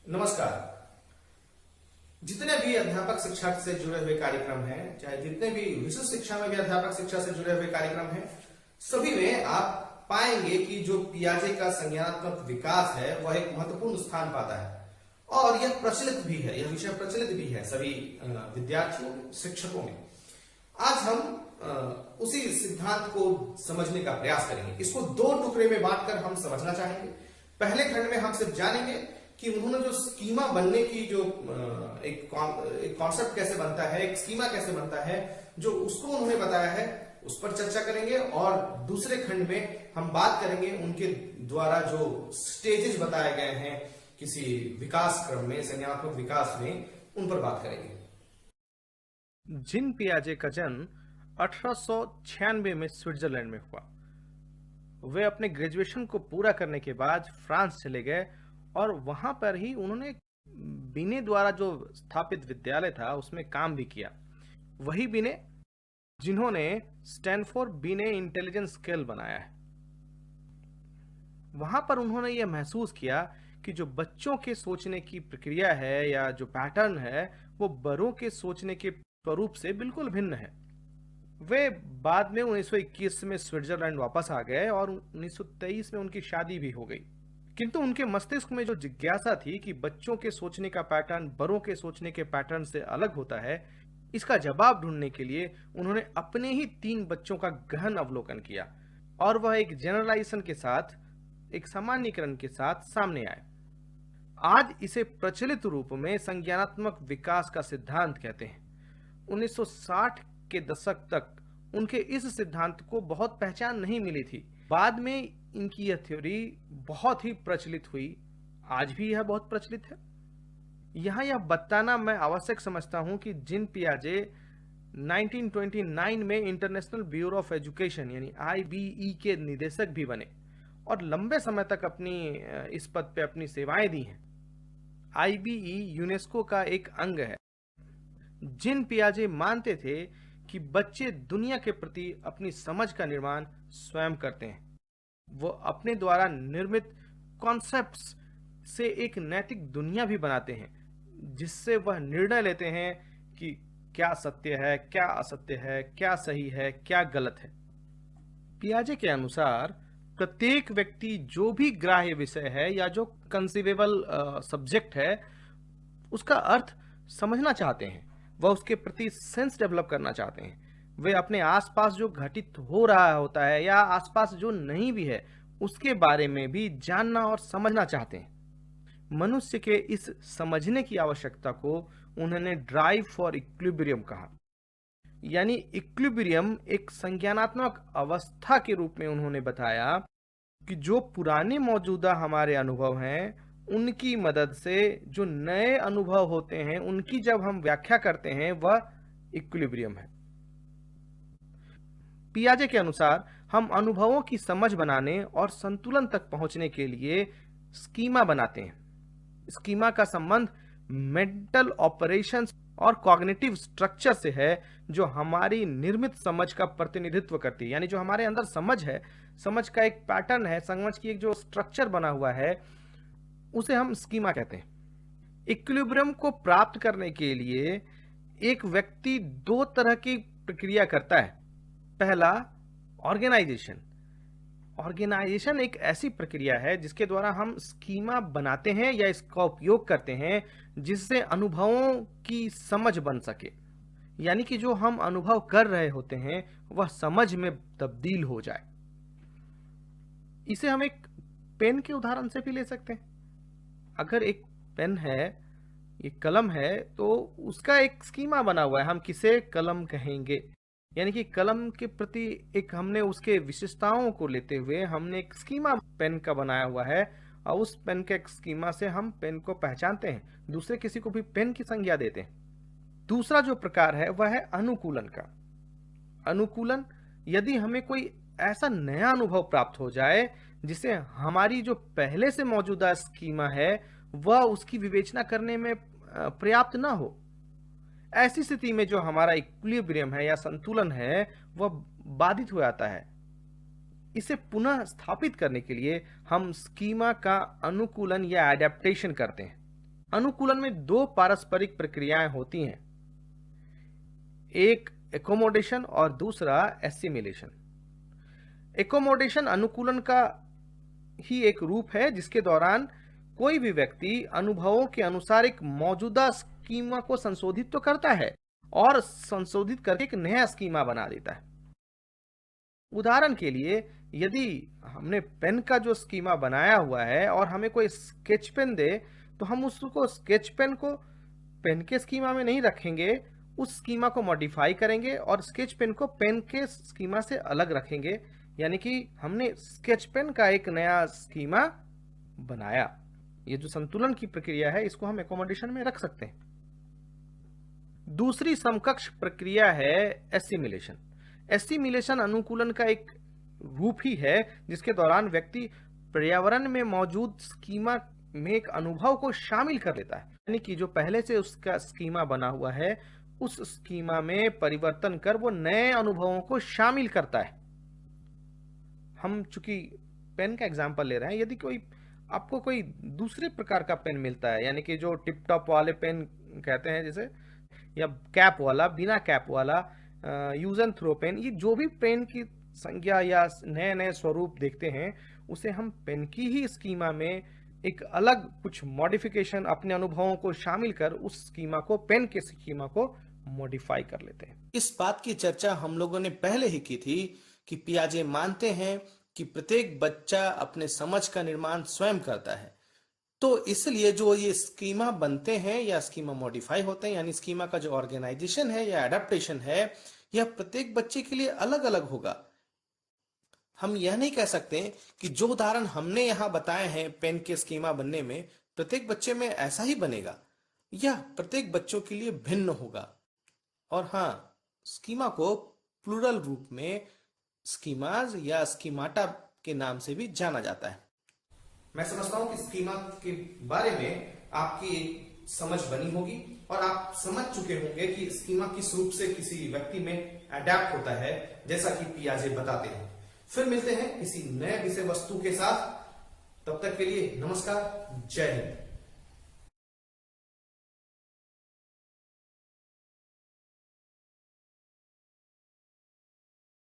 नमस्कार। जितने भी अध्यापक शिक्षा से जुड़े हुए कार्यक्रम हैं, चाहे जितने भी विशिष्ट शिक्षा में भी अध्यापक शिक्षा से जुड़े हुए कार्यक्रम हैं, सभी में आप पाएंगे कि जो पियाजे का संज्ञानात्मक विकास है वह एक महत्वपूर्ण स्थान पाता है और यह प्रचलित भी है, यह विषय प्रचलित भी है सभी विद्यार्थियों में, शिक्षकों में। आज हम उसी सिद्धांत को समझने का प्रयास करेंगे। इसको दो टुकड़े में बांटकर हम समझना चाहेंगे। पहले खंड में हम सिर्फ जानेंगे कि उन्होंने जो स्कीमा बनने की जो एक कॉन्सेप्ट कैसे बनता है, एक स्कीमा कैसे बनता है, जो उसको उन्होंने बताया है, उस पर चर्चा करेंगे। और दूसरे खंड में हम बात करेंगे उनके द्वारा जो स्टेजेस बताए गए हैं किसी विकास क्रम में, संज्ञानात्मक विकास में, उन पर बात करेंगे। जीन पियाजे का जन्म 1896 में स्विट्जरलैंड में हुआ। वे अपने ग्रेजुएशन को पूरा करने के बाद फ्रांस चले गए और वहां पर ही उन्होंने बिने द्वारा जो स्थापित विद्यालय था उसमें काम भी किया। वही बिने जिन्होंने स्टैनफोर्ड बिने इंटेलिजेंस स्केल बनाया है। वहां पर उन्होंने यह महसूस किया कि जो बच्चों के सोचने की प्रक्रिया है या जो पैटर्न है वो बड़ों के सोचने के स्वरूप से बिल्कुल भिन्न है। वे बाद में 1921 में स्विट्जरलैंड वापस आ गए और 1923 में उनकी शादी भी हो गई। किंतु उनके मस्तिष्क में जो जिज्ञासा थी कि बच्चों के सोचने का पैटर्न बड़ों के सोचने के पैटर्न से अलग होता है, इसका जवाब ढूंढने के लिए उन्होंने अपने ही 3 बच्चों का गहन अवलोकन किया और वह एक जनरलाइजेशन के साथ, एक सामान्यीकरण के साथ सामने आए। आज इसे प्रचलित रूप में संज्ञानात्मक विकास का सिद्धांत कहते हैं। 1960 के दशक तक उनके इस सिद्धांत को बहुत पहचान नहीं मिली थी। बाद में इनकी यह थ्योरी बहुत ही प्रचलित हुई। आज भी यह बहुत प्रचलित है। यहां यह बताना मैं आवश्यक समझता हूं कि जीन पियाजे 1929 में इंटरनेशनल ब्यूरो ऑफ एजुकेशन यानी IBE के निदेशक भी बने और लंबे समय तक अपनी इस पद पे अपनी सेवाएं दी हैं। IBE यूनेस्को का एक अंग है। जीन पियाजे मानते थे कि बच्चे दुनिया के प्रति अपनी समझ का निर्माण स्वयं करते हैं। वो अपने द्वारा निर्मित कॉन्सेप्ट्स से एक नैतिक दुनिया भी बनाते हैं जिससे वह निर्णय लेते हैं कि क्या सत्य है, क्या असत्य है, क्या सही है, क्या गलत है। पियाजे के अनुसार प्रत्येक व्यक्ति जो भी ग्राह्य विषय है या जो कंसीवेबल सब्जेक्ट है उसका अर्थ समझना चाहते हैं। वह उसके प्रति सेंस डेवलप करना चाहते हैं। वे अपने आसपास जो घटित हो रहा होता है या आसपास जो नहीं भी है उसके बारे में भी जानना और समझना चाहते हैं। मनुष्य के इस समझने की आवश्यकता को उन्होंने ड्राइव फॉर इक्विलिब्रियम कहा। यानी इक्विलिब्रियम एक संज्ञानात्मक अवस्था के रूप में उन्होंने बताया कि जो पुराने मौजूदा हमारे अनुभव हैं उनकी मदद से जो नए अनुभव होते हैं उनकी जब हम व्याख्या करते हैं वह इक्विलिब्रियम है। पियाजे के अनुसार हम अनुभवों की समझ बनाने और संतुलन तक पहुंचने के लिए स्कीमा बनाते हैं। स्कीमा का संबंध मेंटल ऑपरेशंस और कॉग्निटिव स्ट्रक्चर से है जो हमारी निर्मित समझ का प्रतिनिधित्व करती है। यानी जो हमारे अंदर समझ है, समझ का एक पैटर्न है, समझ की एक जो स्ट्रक्चर बना हुआ है उसे हम स्कीमा कहते हैं। इक्विलिब्रियम को प्राप्त करने के लिए एक व्यक्ति 2 तरह की प्रक्रिया करता है। पहला, ऑर्गेनाइजेशन। ऑर्गेनाइजेशन एक ऐसी प्रक्रिया है जिसके द्वारा हम स्कीमा बनाते हैं या इसका उपयोग करते हैं जिससे अनुभवों की समझ बन सके। यानी कि जो हम अनुभव कर रहे होते हैं वह समझ में तब्दील हो जाए। इसे हम एक पेन के उदाहरण से भी ले सकते हैं। अगर एक पेन है, एक कलम है, तो उसका एक स्कीमा बना हुआ है, हम किसे कलम कहेंगे। यानी कि कलम के प्रति एक हमने उसके विशेषताओं को लेते हुए हमने एक स्कीमा पेन का बनाया हुआ है और उस पेन के स्कीमा से हम पेन को पहचानते हैं, दूसरे किसी को भी पेन की संज्ञा देते हैं। दूसरा जो प्रकार है वह है अनुकूलन का। अनुकूलन, यदि हमें कोई ऐसा नया अनुभव प्राप्त हो जाए जिसे हमारी जो पहले से मौजूदा स्कीमा है वह उसकी विवेचना करने में पर्याप्त ना हो, ऐसी स्थिति में जो हमारा इक्विलिब्रियम है या संतुलन है वह बाधित हो जाता है। इसे पुनः स्थापित करने के लिए हम स्कीमा का अनुकूलन या एडेप्टेशन करते हैं। अनुकूलन में दो पारस्परिक प्रक्रियाएं होती हैं, एक एकोमोडेशन और दूसरा एसिमिलेशन। एकोमोडेशन अनुकूलन का ही एक रूप है जिसके दौरान कोई भी व्यक्ति अनुभवों के अनुसार एक मौजूदा स्कीमा को संशोधित तो करता है और संशोधित करके एक नया स्कीमा बना देता है। उदाहरण के लिए, यदि हमने पेन का जो स्कीमा बनाया हुआ है और हमें कोई स्केच पेन दे, तो हम उसको स्केच पेन को पेन के स्कीमा में नहीं रखेंगे, उस स्कीमा को मॉडिफाई करेंगे और स्केच पेन को पेन के स्कीमा से अलग रखेंगे। यानी कि हमने स्केच पेन का एक नया स्कीमा बनाया। ये जो संतुलन की प्रक्रिया है, इसको हम एकोमोडेशन में रख सकते हैं। दूसरी समकक्ष प्रक्रिया है एसिमिलेशन। एसिमिलेशन अनुकूलन का एक रूप ही है जिसके दौरान व्यक्ति पर्यावरण में मौजूद स्कीमा में एक अनुभव को शामिल कर लेता है, यानी कि जो पहले से उसका स्कीमा बना हुआ है उस स्कीमा में परिवर्तन कर वो नए अनुभवों को शामिल करता है। हम चूंकि पेन का एग्जांपल ले रहे हैं, यदि आपको कोई दूसरे प्रकार का पेन मिलता है, यानी कि जो टिप टॉप वाले पेन कहते हैं जैसे, या कैप वाला, बिना कैप वाला, यूज एंड थ्रो पेन, ये जो भी पेन की संज्ञा या नए नए स्वरूप देखते हैं, उसे हम पेन की ही स्कीमा में एक अलग कुछ मॉडिफिकेशन, अपने अनुभवों को शामिल कर उस स्कीमा को, पेन के स्कीमा को मॉडिफाई कर लेते हैं। इस बात की चर्चा हम लोगों ने पहले ही की थी कि पियाजे मानते हैं कि प्रत्येक बच्चा अपने समझ का निर्माण स्वयं करता है। तो इसलिए जो ये स्कीमा बनते हैं या स्कीमा मॉडिफाई होते हैं, यानी स्कीमा का जो ऑर्गेनाइजेशन है या एडेप्टेशन है, यह प्रत्येक बच्चे के लिए अलग अलग होगा। हम यह नहीं कह सकते कि जो उदाहरण हमने यहां बताए हैं पेन के स्कीमा बनने में, प्रत्येक बच्चे में ऐसा ही बनेगा। यह प्रत्येक बच्चों के लिए भिन्न होगा। और हाँ, स्कीमा को प्लूरल रूप में स्कीमाज या स्कीमाटा के नाम से भी जाना जाता है। मैं समझता हूं कि स्कीमा के बारे में आपकी एक समझ बनी होगी और आप समझ चुके होंगे कि स्कीमा किस रूप से किसी व्यक्ति में अडैप्ट होता है, जैसा कि पियाजे बताते हैं। फिर मिलते हैं किसी नए विषय वस्तु के साथ। तब तक के लिए नमस्कार, जय हिंद।